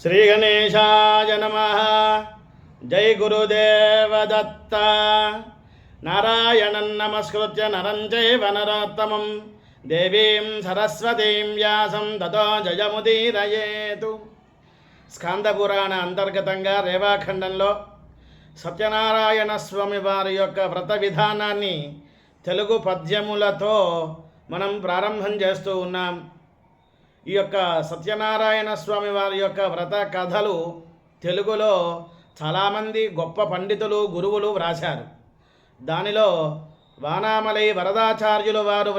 శ్రీ గణేశాయ నమః. జై గురుదేవదత్త. నారాయణం నమస్కృత్య నరం చైవ నరోత్తమం దేవీం సరస్వతీం వ్యాసం తతో జయముదీరయేతు. స్కాందపురాణ అంతర్గతంగా రేవాఖండంలో సత్యనారాయణ స్వామి వారి యొక్క వ్రత విధానాన్ని తెలుగు పద్యములతో మనం ప్రారంభం చేస్తూ ఉన్నాం. ఈ యొక్క సత్యనారాయణ స్వామి వారి యొక్క వ్రత కథలు తెలుగులో చాలామంది గొప్ప పండితులు గురువులు వ్రాశారు. దానిలో వానామలై వరదాచార్యులు వారు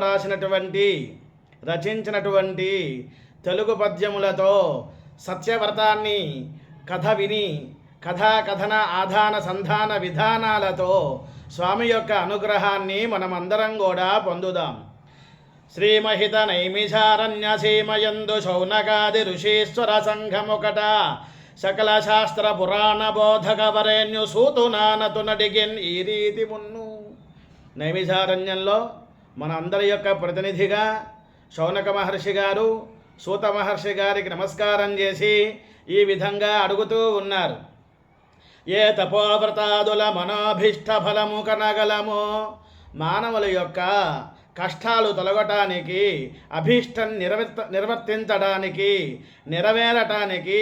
రచించినటువంటి తెలుగు పద్యములతో సత్యవ్రతాన్ని కథ విని కథాకథన ఆధాన సంధాన విధానాలతో స్వామి యొక్క అనుగ్రహాన్ని మనమందరం కూడా పొందుదాం. శ్రీమహిత నైమిషారణ్య సీమయందు శౌనకాది ఋషీశ్వర సంఘముకట సకల శాస్త్ర పురాణ బోధక వరేణ్యు సూతునానతు నడిగిన్ ఈ రీతి మున్ను. నైమిషారణ్యంలో మన అందరి యొక్క ప్రతినిధిగా శౌనక మహర్షి గారు సూత మహర్షి గారికి నమస్కారం చేసి ఈ విధంగా అడుగుతూ ఉన్నారు. ఏ తపోవ్రతాదుల మనోభిష్ట ఫలము కనగలమో, మానవుల యొక్క కష్టాలు తొలగటానికి అభీష్టం నిర్వర్తించడానికి నెరవేరటానికి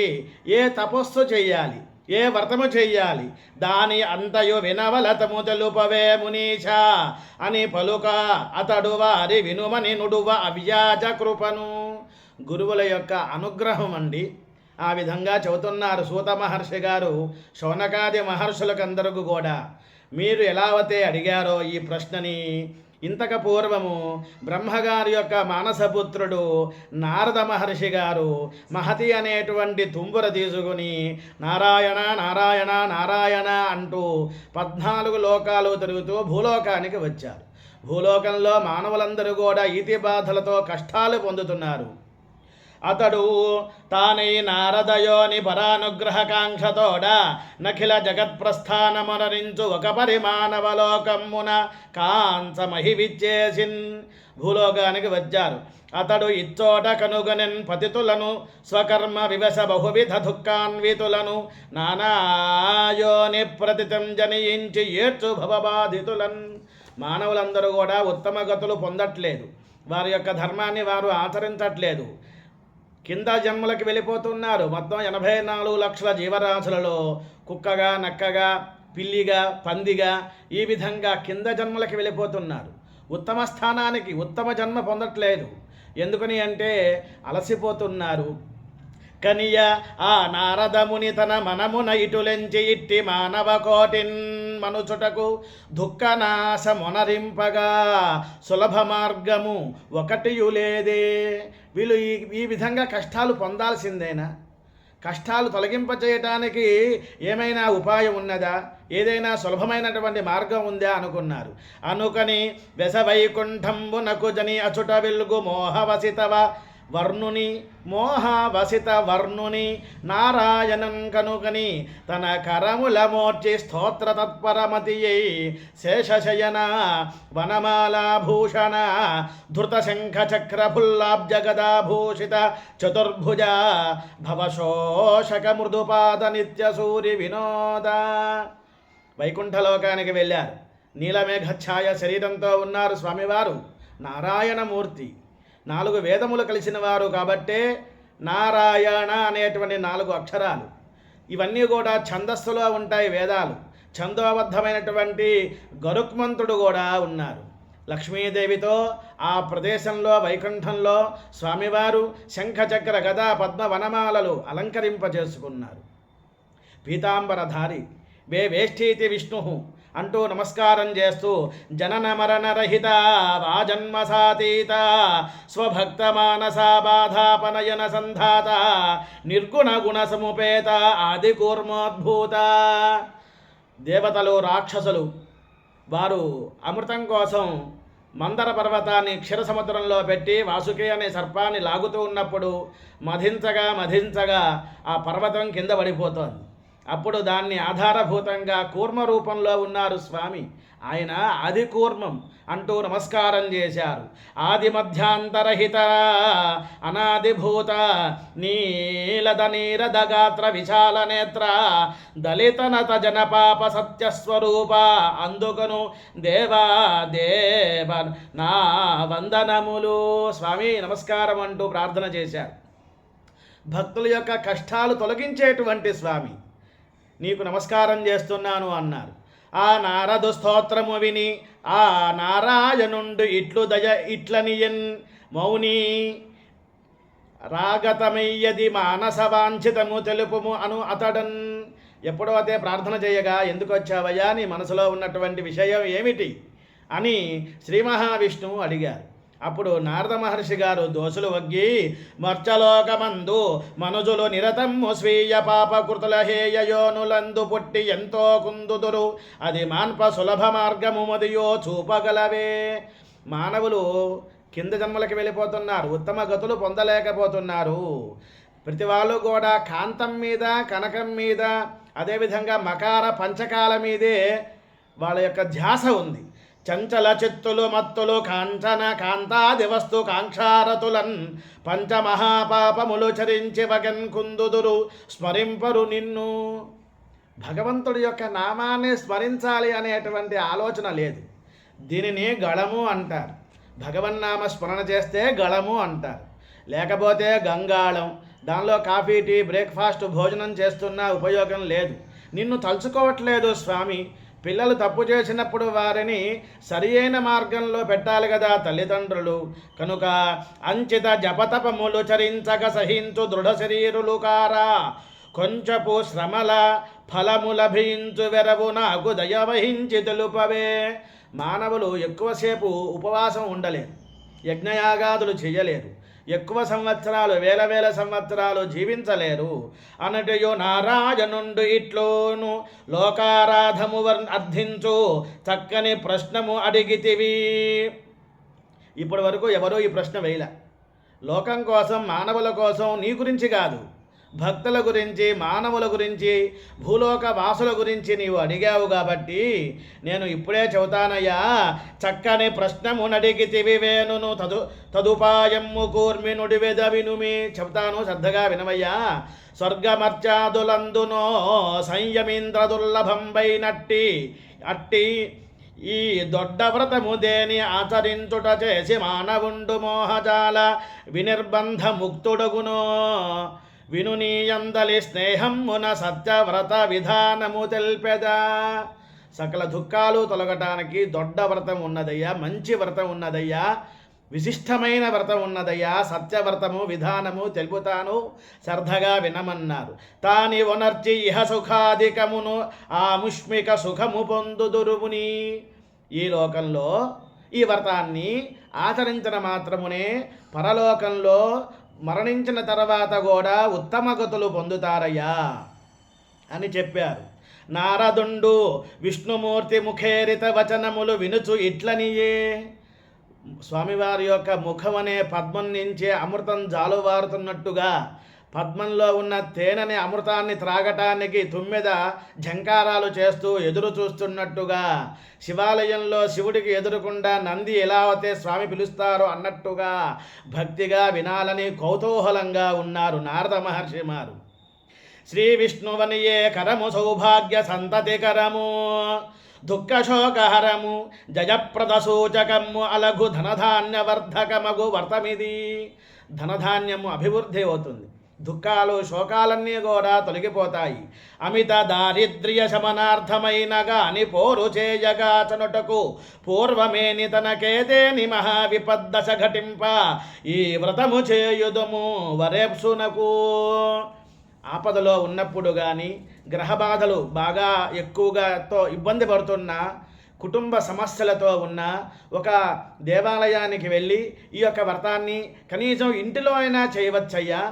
ఏ తపస్సు చెయ్యాలి, ఏ వ్రతము చెయ్యాలి, దాని అంతయు వినవలతము తెలుపవే మునీష అని పలుక అతడు వారి వినుమని నుడువ అవ్యాజ కృపను. గురువుల యొక్క అనుగ్రహం అండి. ఆ విధంగా చెబుతున్నారు సూత మహర్షి గారు శౌనకాది మహర్షులకందరికీ కూడా. మీరు ఎలావతే అడిగారో ఈ ప్రశ్నని, ఇంతకు పూర్వము బ్రహ్మగారి యొక్క మానసపుత్రుడు నారద మహర్షి గారు మహతి అనేటువంటి తుంబుర తీసుకుని నారాయణ నారాయణ నారాయణ అంటూ 14 లోకాలు తిరుగుతూ భూలోకానికి వచ్చారు. భూలోకంలో మానవులందరూ కూడా ఈతి బాధలతో కష్టాలు పొందుతున్నారు. అతడు తానై నారదయోని పరానుగ్రహకాంక్షతోడ నఖిల జగత్ప్రస్థానమనరించు ఒక పరిమాణవలోకమ్మున కాంచమహివిచ్చేసిన్. భూలోకానికి వచ్చారు. అతడు ఇచ్చోట కనుగొనెన్ పతితులను స్వకర్మ వివశ బహువిధ దుఃఖాన్వితులను నానాయోని ప్రతితం జనించి ఏడ్చు భవబాధితులన్. మానవులందరూ కూడా ఉత్తమ గతులు పొందట్లేదు. వారి యొక్క ధర్మాన్ని వారు ఆచరించట్లేదు. కింద జన్మలకు వెళ్ళిపోతున్నారు. మొత్తం 84 లక్షల జీవరాశులలో కుక్కగా, నక్కగా, పిల్లిగా, పందిగా ఈ విధంగా కింద జన్మలకు వెళ్ళిపోతున్నారు. ఉత్తమ స్థానానికి ఉత్తమ జన్మ పొందట్లేదు. ఎందుకని అంటే అలసిపోతున్నారు. కనియ ఆ నారదముని తన మనమున ఇటులెంచి ఇట్టి మానవ కోటిన్ మనుచుటకు దుఃఖనాశమొనరింపగా సులభ మార్గము ఒకటియు లేదే. వీళ్ళు ఈ విధంగా కష్టాలు పొందాల్సిందేనా? కష్టాలు తొలగింపచేయటానికి ఏమైనా ఉపాయం ఉన్నదా? ఏదైనా సులభమైనటువంటి మార్గం ఉందా అనుకున్నారు. అనుకని వెసవైకుంఠంబునకు జని అచుట వెలుగు మోహవసితవ వర్ణుని నారాయణం కనుకని తన కరముల మోర్చి స్తోత్ర తత్పరమతి శేషశయన వనమాలాభూషణ ధృత శంఖ చక్రఫుల్లాబ్జగదాభూషిత చతుర్భుజ భవశోషక మృదుపాద నిత్య సూరి వినోద. వైకుంఠలోకానికి వెళ్ళారు. నీలమేఘఛాయ శరీరంతో ఉన్నారు స్వామివారు. నారాయణమూర్తి. 4 వేదములు కలిసిన వారు కాబట్టే నారాయణ అనేటువంటి 4 అక్షరాలు. ఇవన్నీ కూడా ఛందస్సులో ఉంటాయి వేదాలు. ఛందోబద్ధమైనటువంటి గరుక్మంతుడు కూడా ఉన్నారు. లక్ష్మీదేవితో ఆ ప్రదేశంలో వైకుంఠంలో స్వామివారు శంఖచక్ర గదా పద్మ వనమాలలు అలంకరింపజేసుకున్నారు. పీతాంబరధారి వేష్ఠీతి విష్ణు అంటూ నమస్కారం చేస్తూ జనన మరణ రహిత వాజన్మసాతీత స్వభక్త మానసా బాధాపనయన సంధాత నిర్గుణ గుణ సముపేత ఆది కూర్మోద్భూత. దేవతలు రాక్షసులు వారు అమృతం కోసం మందర పర్వతాన్ని క్షీరసముద్రంలో పెట్టి వాసుకి అనే సర్పాన్ని లాగుతూ ఉన్నప్పుడు మధించగా ఆ పర్వతం కింద పడిపోతోంది. అప్పుడు దాన్ని ఆధారభూతంగా కూర్మ రూపంలో ఉన్నారు స్వామి. ఆయన ఆది కూర్మం అంటూ నమస్కారం చేశారు. ఆది మధ్యాంతరహిత అనాదిభూత నీలద నీరదగాత్ర విశాల నేత్ర దళితనత జనపాప సత్యస్వరూప అందుకను దేవా దేవ నా వందనములు. స్వామి నమస్కారం అంటూ ప్రార్థన చేశారు. భక్తుల యొక్క కష్టాలు తొలగించేటువంటి స్వామి, నీకు నమస్కారం చేస్తున్నాను అన్నారు. ఆ నారదు స్తోత్రము విని ఆ నారాయణుండు ఇట్లు దయ ఇట్లనియన్ మౌని రాగతమయ్యది మానసవాంఛితము తెలుపుము అను అతడన్. ఎప్పుడో అదే ప్రార్థన చేయగా, ఎందుకు వచ్చావయ్యా, నీ మనసులో ఉన్నటువంటి విషయం ఏమిటి అని శ్రీ మహావిష్ణువు అడిగారు. అప్పుడు నారద మహర్షి గారు దోషులు వగ్గి, మర్చలోకమందు మనుజులు నిరతము స్వీయ పాపకృతుల హేయయోనులందు పుట్టి ఎంతో కుందుదురు, అది మాన్ప సులభ మార్గము మదియో చూపగలవే. మానవులు కింద జన్మలకి వెళ్ళిపోతున్నారు, ఉత్తమ గతులు పొందలేకపోతున్నారు. ప్రతి వాళ్ళు కూడా కాంతం మీద, కనకం మీద, అదేవిధంగా మకార పంచకాల మీదే వాళ్ళ యొక్క ధ్యాస ఉంది. చంచల చిత్తులు మత్తులు కాంచన కాంతాది వస్తు కాంక్షారతులన్ పంచమహాపాపములు చరించి వగన్ కుందుదురు స్మరింపరు నిన్ను. భగవంతుడి యొక్క నామాన్ని స్మరించాలి అనేటువంటి ఆలోచన లేదు. దీనిని గళము అంటారు. భగవన్నామ స్మరణ చేస్తే గళము అంటారు, లేకపోతే గంగాళం. దానిలో కాఫీ, టీ, బ్రేక్ఫాస్ట్, భోజనం చేస్తున్నా ఉపయోగం లేదు. నిన్ను తలుచుకోవట్లేదు స్వామి. పిల్లలు తప్పు చేసినప్పుడు వారిని సరియైన మార్గంలో పెట్టాలి కదా తల్లిదండ్రులు. కనుక అంచిత జపతపములు చరించక సహించు దృఢ శరీరులు కారా, కొంచెపు శ్రమల ఫలము లభించు వెరవు నాకు దయవహించి తెలుపవే. మానవులు ఎక్కువసేపు ఉపవాసం ఉండలేరు, యజ్ఞయాగాదులు చేయలేరు, ఎక్కువ సంవత్సరాలు వేల వేల సంవత్సరాలు జీవించలేరు. అనటయో నారాయణుండు ఇట్లోను లోకారాధము అర్థించు చక్కని ప్రశ్నము అడిగితివి. ఇప్పటి వరకు ఎవరూ ఈ ప్రశ్న వేయలే. లోకం కోసం, మానవుల కోసం, నీ గురించి కాదు, భక్తుల గురించి, మానవుల గురించి, భూలోక వాసుల గురించి నీవు అడిగావు కాబట్టి నేను ఇప్పుడే చెబుతానయ్యా. చక్కని ప్రశ్నము నడిగితివి వేణును తదుపాయము కూర్మి నుడివెద వినుమి. చెబుతాను, శ్రద్ధగా వినవయ్యా. స్వర్గమర్చాదులందునో సంయమీంద్ర దుర్లభంబైనట్టి అట్టి ఈ దొడ్డ వ్రతము దేని ఆచరించుట చేసి మానవుండు మోహజాల వినిర్బంధ ముక్తుడగునో వినునీయందలి స్నేహమున సత్యవ్రత విధానము తెల్పెదా. సకల దుఃఖాలు తొలగటానికి దొడ్డ వ్రతం ఉన్నదయ్యా, మంచి వ్రతం ఉన్నదయ్యా, విశిష్టమైన వ్రతం ఉన్నదయ్యా. సత్యవ్రతము విధానము తెలుపుతాను, శ్రద్ధగా వినమన్నారు. తాని ఒనర్చి ఇహ సుఖాధికమును ఆ ముష్మిక సుఖము పొందుదురుముని. ఈ లోకంలో ఈ వ్రతాన్ని ఆచరించిన మాత్రమునే పరలోకంలో మరణించిన తర్వాత కూడా ఉత్తమ గతులు పొందుతారయ్యా అని చెప్పారు. నారదుండు విష్ణుమూర్తి ముఖేరిత వచనములు వినుచు ఇట్లనియే. స్వామివారి యొక్క ముఖం అనే పద్మం నుంచే అమృతం జాలువారుతున్నట్టుగా, పద్మంలో ఉన్న తేనెని అమృతాన్ని త్రాగటానికి తుమ్మెద ఝంకారాలు చేస్తూ ఎదురు చూస్తున్నట్టుగా, శివాలయంలో శివుడికి ఎదురుకుండా నంది ఎలా అయితే స్వామి పిలుస్తారో అన్నట్టుగా భక్తిగా వినాలని కౌతూహలంగా ఉన్నారు నారద మహర్షి మారు. శ్రీ విష్ణువనియే కరము సౌభాగ్య సంతతికరము దుఃఖశోకహరము జయప్రద సూచకము అలఘు ధనధాన్యవర్ధకమగు వర్తమిది. ధనధాన్యము అభివృద్ధి అవుతుంది, దుఃఖాలు శోకాలన్నీ కూడా తొలగిపోతాయి. అమిత దారిద్ర్య శమనార్థమైనగా అని పోరు చేయగా చనుటకు పూర్వమేని తనకేదేని మహావిపద్దశ ఘటింప ఈ వ్రతము చేయుదుము వరేప్సునకు. ఆపదలో ఉన్నప్పుడు కానీ, గ్రహబాధలు బాగా ఎక్కువగా ఇబ్బంది పడుతున్నా, కుటుంబ సమస్యలతో ఉన్న ఒక దేవాలయానికి వెళ్ళి ఈ యొక్క వ్రతాన్ని కనీసం ఇంటిలో అయినా చేయవచ్చయ్యా.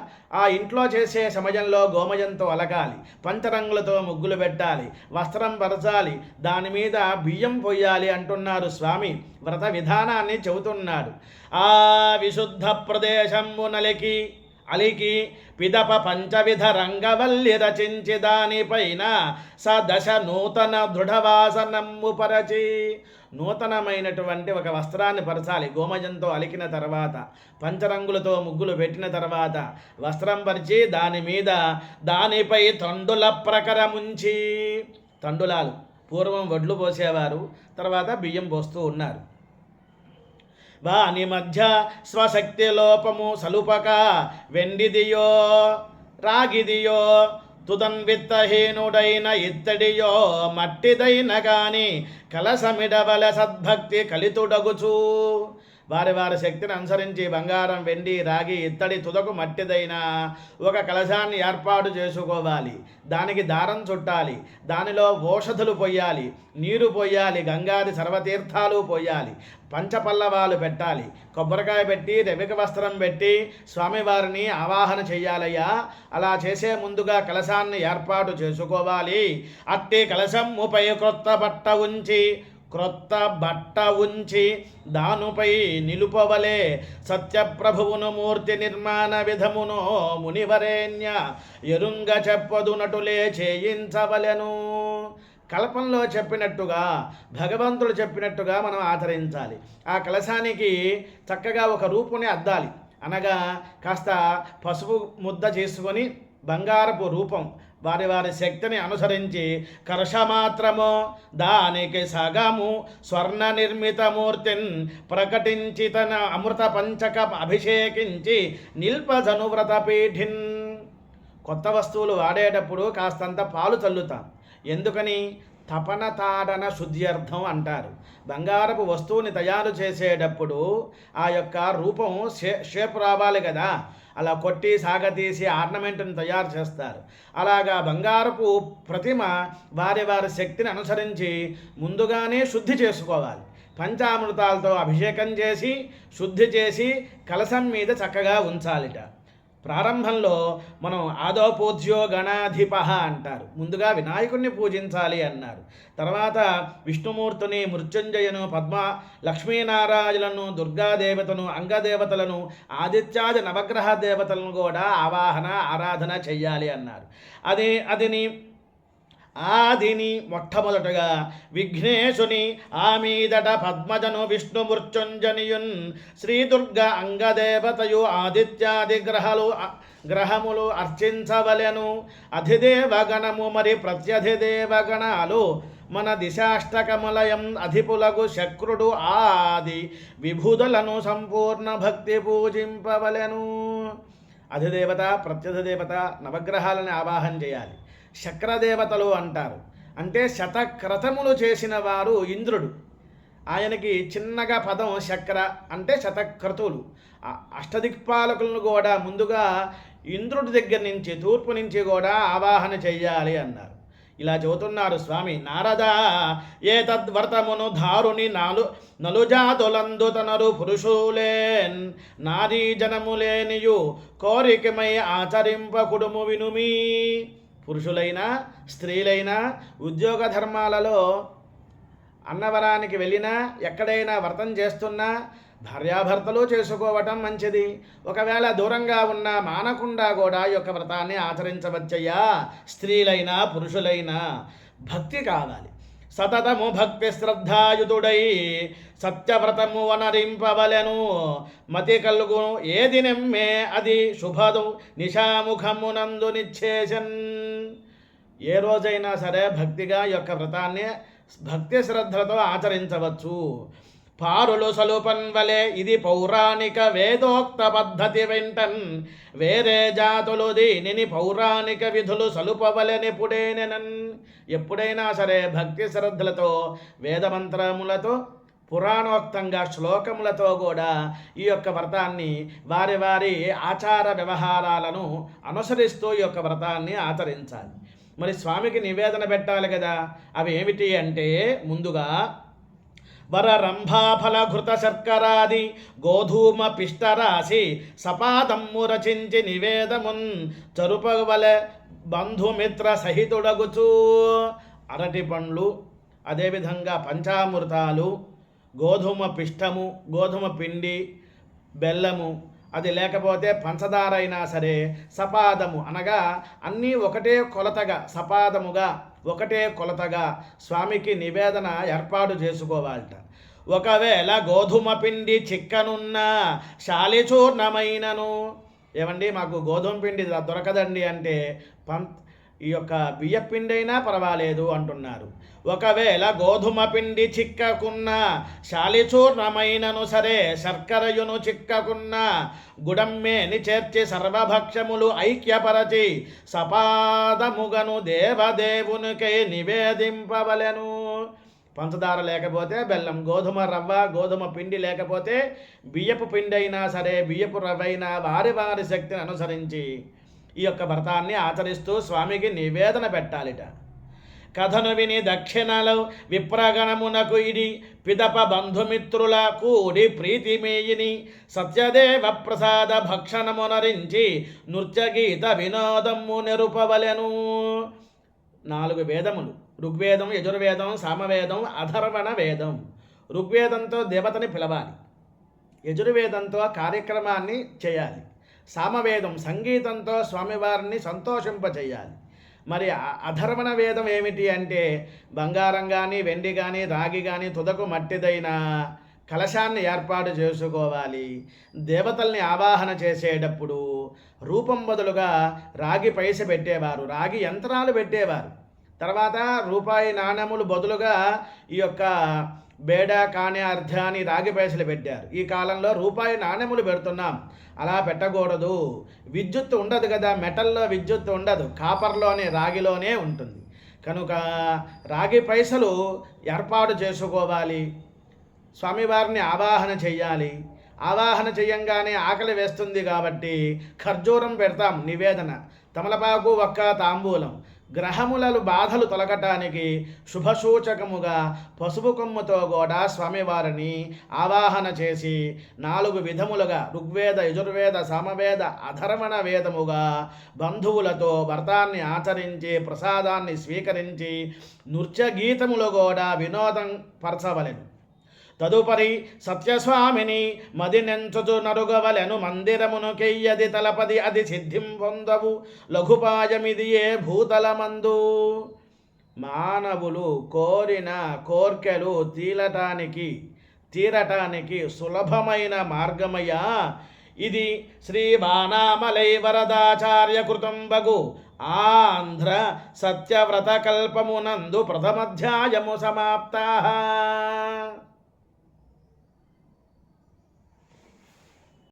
ఆ ఇంట్లో చేసే సమయంలో గోమయంతో అలకాలి, పంచరంగులతో ముగ్గులు పెట్టాలి, వస్త్రం పరచాలి, దాని మీద బియ్యం పొయ్యాలి అంటున్నారు స్వామి. వ్రత విధానాన్ని చెబుతున్నాడు. ఆ విశుద్ధ ప్రదేశంబు అలికి పిదప పంచవిధ రంగవల్లి రచించి దానిపైన సదశ నూతన దృఢవాసనమ్ము పరచి. నూతనమైనటువంటి ఒక వస్త్రాన్ని పరచాలి. గోమయంతో అలికిన తర్వాత, పంచరంగులతో ముగ్గులు పెట్టిన తర్వాత వస్త్రం పరిచి దాని మీద దానిపై తండుల ప్రకరముంచి. తండులాలు పూర్వం వడ్లు పోసేవారు, తర్వాత బియ్యం పోస్తూ ఉన్నారు. వాని మధ్య స్వశక్తి లోపము సలుపక వెండిదియో రాగిదియో తుదన్విత్తహీనుడైన ఇత్తడియో మట్టిదైన గాని కలసమిడవల సద్భక్తి కలితుడగుచు. వారి వారి శక్తిని అనుసరించి బంగారం, వెండి, రాగి, ఇత్తడి, తుదకు మట్టిదైన ఒక కలశాన్ని ఏర్పాటు చేసుకోవాలి. దానికి దారం చుట్టాలి, దానిలో ఓషధులు పొయ్యాలి, నీరు పొయ్యాలి, గంగాది సర్వతీర్థాలు పొయ్యాలి, పంచపల్లవాలు పెట్టాలి, కొబ్బరికాయ పెట్టి రెవిక వస్త్రం పెట్టి స్వామివారిని ఆవాహన చెయ్యాలయ్యా. అలా చేసే ముందుగా కలశాన్ని ఏర్పాటు చేసుకోవాలి. అట్టి కలశముపై క్రొత్త బట్ట ఉంచి దానుపై నిలుపవలే సత్యప్రభువును మూర్తి నిర్మాణ విధమును మునివరేణ్య ఎరుంగ చెప్పదు నటులే చేయించవలెను. కల్పంలో చెప్పినట్టుగా, భగవంతుడు చెప్పినట్టుగా మనం ఆచరించాలి. ఆ కలశానికి చక్కగా ఒక రూపుని అద్దాలి. అనగా కాస్త పసుపు ముద్ద చేసుకొని బంగారపు రూపం వారి వారి శక్తిని అనుసరించి కర్షమాత్రము దానికి సగము స్వర్ణ నిర్మిత మూర్తిని ప్రకటించి తన అమృత పంచక అభిషేకించి నిల్పజను వ్రతపీఠిన్. కొత్త వస్తువులు వాడేటప్పుడు కాస్తంత పాలు చల్లుతాం. ఎందుకని? తపన తాడన శుద్ధ్యర్థం అంటారు. బంగారపు వస్తువుని తయారు చేసేటప్పుడు ఆ యొక్క రూపం షేప్ రావాలి కదా, అలా కొట్టి సాగతీసి ఆర్నమెంట్ని తయారు చేస్తారు. అలాగా బంగారపు ప్రతిమ వారి వారి శక్తిని అనుసరించి ముందుగానే శుద్ధి చేసుకోవాలి. పంచామృతాలతో అభిషేకం చేసి శుద్ధి చేసి కలశం మీద చక్కగా ఉంచాలిట. ప్రారంభంలో మనం ఆదో పూజ్యో గణాధిప అంటారు. ముందుగా వినాయకుడిని పూజించాలి అన్నారు. తర్వాత విష్ణుమూర్తిని, మృత్యుంజయను, పద్మ లక్ష్మీనారాయణులను, దుర్గాదేవతను, అంగదేవతలను, ఆదిత్యాది నవగ్రహ దేవతలను కూడా ఆరాధన చెయ్యాలి అన్నారు. ఆదిని మొట్టమొదటగా విఘ్నేశుని, ఆమీదట పద్మజను, విష్ణు మృత్యుంజనియున్, శ్రీదుర్గ అంగదేవతయు, ఆదిత్యాది గ్రహములు అర్చించవలెను. అధిదేవగణము మరి ప్రత్యధిదేవగణాలు మన దిశాష్టకములయం అధిపులగు శక్రుడు ఆది విభుదులను సంపూర్ణ భక్తి పూజింపవలెను. అధిదేవత, ప్రత్యధిదేవత, నవగ్రహాలను ఆవాహన చేయాలి. శక్రదేవతలు అంటారు. అంటే శతక్రతములు చేసిన వారు ఇంద్రుడు. ఆయనకి చిన్నగా పదం శక్ర అంటే శతక్రతులు. అష్టదిక్పాలకులను కూడా ముందుగా ఇంద్రుడి దగ్గర నుంచి, తూర్పు నుంచి కూడా ఆవాహన చెయ్యాలి అన్నారు. ఇలా చెబుతున్నారు స్వామి. నారద ఏ తద్వర్తమును ధారుని నలుజాతులందు తనరు పురుషులేన్ నారీ జనములేనియు కోరికమై ఆచరింపకుడుము వినుమి. పురుషులైనా స్త్రీలైనా ఉద్యోగ ధర్మాలలో అన్నవరానికి వెళ్ళినా ఎక్కడైనా వ్రతం చేస్తున్నా భార్యాభర్తలు చేసుకోవటం మంచిది. ఒకవేళ దూరంగా ఉన్నా మానకుండా కూడా ఈ యొక్క వ్రతాన్ని ఆచరించవచ్చయ్యా. స్త్రీలైనా పురుషులైనా భక్తి కావాలి. సతతము భక్తి శ్రద్ధాయుతుడై సత్యవ్రతము వనరింపవలెను. మతి కలుగు ఏది నెమ్మే అది శుభదు నిశాముఖమునందు నిచ్చేసన్. ఏ రోజైనా సరే భక్తిగా ఈ యొక్క వ్రతాన్ని భక్తి శ్రద్ధలతో ఆచరించవచ్చు. పారులు సలుపన్వలే ఇది పౌరాణిక వేదోక్త పద్ధతి వెంటన్ వేరే జాతులు దీనిని పౌరాణిక విధులు సలుపవలెనెప్పుడేనెనన్. ఎప్పుడైనా సరే భక్తి శ్రద్ధలతో వేదమంత్రములతో పురాణోక్తంగా శ్లోకములతో కూడా ఈ యొక్క వ్రతాన్ని వారి వారి ఆచార వ్యవహారాలను అనుసరిస్తూ ఈ యొక్క వ్రతాన్ని ఆచరించాలి. మరి స్వామికి నివేదన పెట్టాలి కదా. అవి ఏమిటి అంటే ముందుగా వరరంభాఫల ఘృత శర్కరాది గోధూమ పిష్టరాశి సపాదమ్ము రచించి నివేదమున్ చరుపవల బంధుమిత్ర సహితుడగుచు. అరటి పండ్లు, అదేవిధంగా పంచామృతాలు, గోధుమ పిష్టము, గోధుమ పిండి, బెల్లము, అది లేకపోతే పంచదార అయినా సరే సపాదము అనగా అన్నీ ఒకటే కొలతగా సపాదముగా ఒకటే కొలతగా స్వామికి నివేదన ఏర్పాటు చేసుకోవాలట. ఒకవేళ గోధుమ పిండి చిక్కనున్న శాలిచూర్ణమైనను, ఏమండి మాకు గోధుమ పిండి దొరకదండి అంటే ఈ యొక్క బియ్యపిండి అయినా పర్వాలేదు అంటున్నారు. ఒకవేళ గోధుమ పిండి చిక్కకున్న శాలిచూర్ణమైనను సరే శర్కరయును చిక్కకున్న గుడమ్మేని చేర్చి సర్వభక్షములు ఐక్యపరచి సపాదముగను దేవదేవునికై నివేదింపవలెను. పంచదార లేకపోతే బెల్లం, గోధుమ రవ్వ, గోధుమ పిండి లేకపోతే బియ్యపు పిండి అయినా సరే బియ్యపు రవ్వ అయినా వారి వారి శక్తిని అనుసరించి ఈ యొక్క వ్రతాన్ని ఆచరిస్తూ స్వామికి నివేదన పెట్టాలిట. కథను విని దక్షిణలో విప్రగణమునకు ఇడి పిదప బంధుమిత్రుల కూడి ప్రీతిమేయిని సత్యదేవ ప్రసాద భక్షణమునరించి నృత్యగీత వినోదము నెరుపవలెను. 4 వేదములు, ఋగ్వేదం, యజుర్వేదం, సామవేదం, అధర్వణ వేదం. ఋగ్వేదంతో దేవతని పిలవాలి, యజుర్వేదంతో కార్యక్రమాన్ని చేయాలి, సామవేదం సంగీతంతో స్వామివారిని సంతోషింపచేయాలి. మరి అధర్వణ వేదం ఏమిటి అంటే బంగారం కానీ వెండి కానీ రాగి కానీ తుదకు మట్టిదైన కలశాన్ని ఏర్పాటు చేసుకోవాలి. దేవతల్ని ఆవాహన చేసేటప్పుడు రూపం బదులుగా రాగి పైస పెట్టేవారు, రాగి యంత్రాలు పెట్టేవారు. తర్వాత రూపాయి నాణ్యములు బదులుగా ఈ యొక్క బేడ కాణి అర్ధాని రాగి పైసలు పెట్టారు. ఈ కాలంలో రూపాయి నాణ్యములు పెడుతున్నాం, అలా పెట్టకూడదు. విద్యుత్ ఉండదు కదా, మెటల్లో విద్యుత్ ఉండదు, కాపర్లోనే రాగిలోనే ఉంటుంది. కనుక రాగి పైసలు ఏర్పాటు చేసుకోవాలి, స్వామివారిని ఆవాహన చెయ్యాలి. ఆవాహన చెయ్యంగానే ఆకలి వేస్తుంది కాబట్టి ఖర్జూరం పెడతాం నివేదన, తమలపాకు ఒక్క తాంబూలం. గ్రహములను బాధలు తొలగటానికి శుభసూచకముగా పసుపు కొమ్ముతో కూడా స్వామివారిని ఆవాహన చేసి 4 విధములుగా ఋగ్వేద, యజుర్వేద, సామవేద, అధర్వణ వేదముగా బంధువులతో వ్రతాన్ని ఆచరించి ప్రసాదాన్ని స్వీకరించి నృత్యగీతములు కూడా వినోదం పరచవలెను. తదుపరి సత్యస్వామిని మదినెంచుచు నరుగవలెను మందిరమును కెయ్యది తలపది అది సిద్ధిం పొందవు లఘుపాయమిది ఏ భూతలమందు. మానవులు కోరిన కోర్కెలు తీరటానికి సులభమైన మార్గమయ్యా ఇది. శ్రీ బాణామలై వరదాచార్య కృతంబగు ఆంధ్ర సత్యవ్రత కల్పమునందు ప్రథమాధ్యాయము సమాప్త.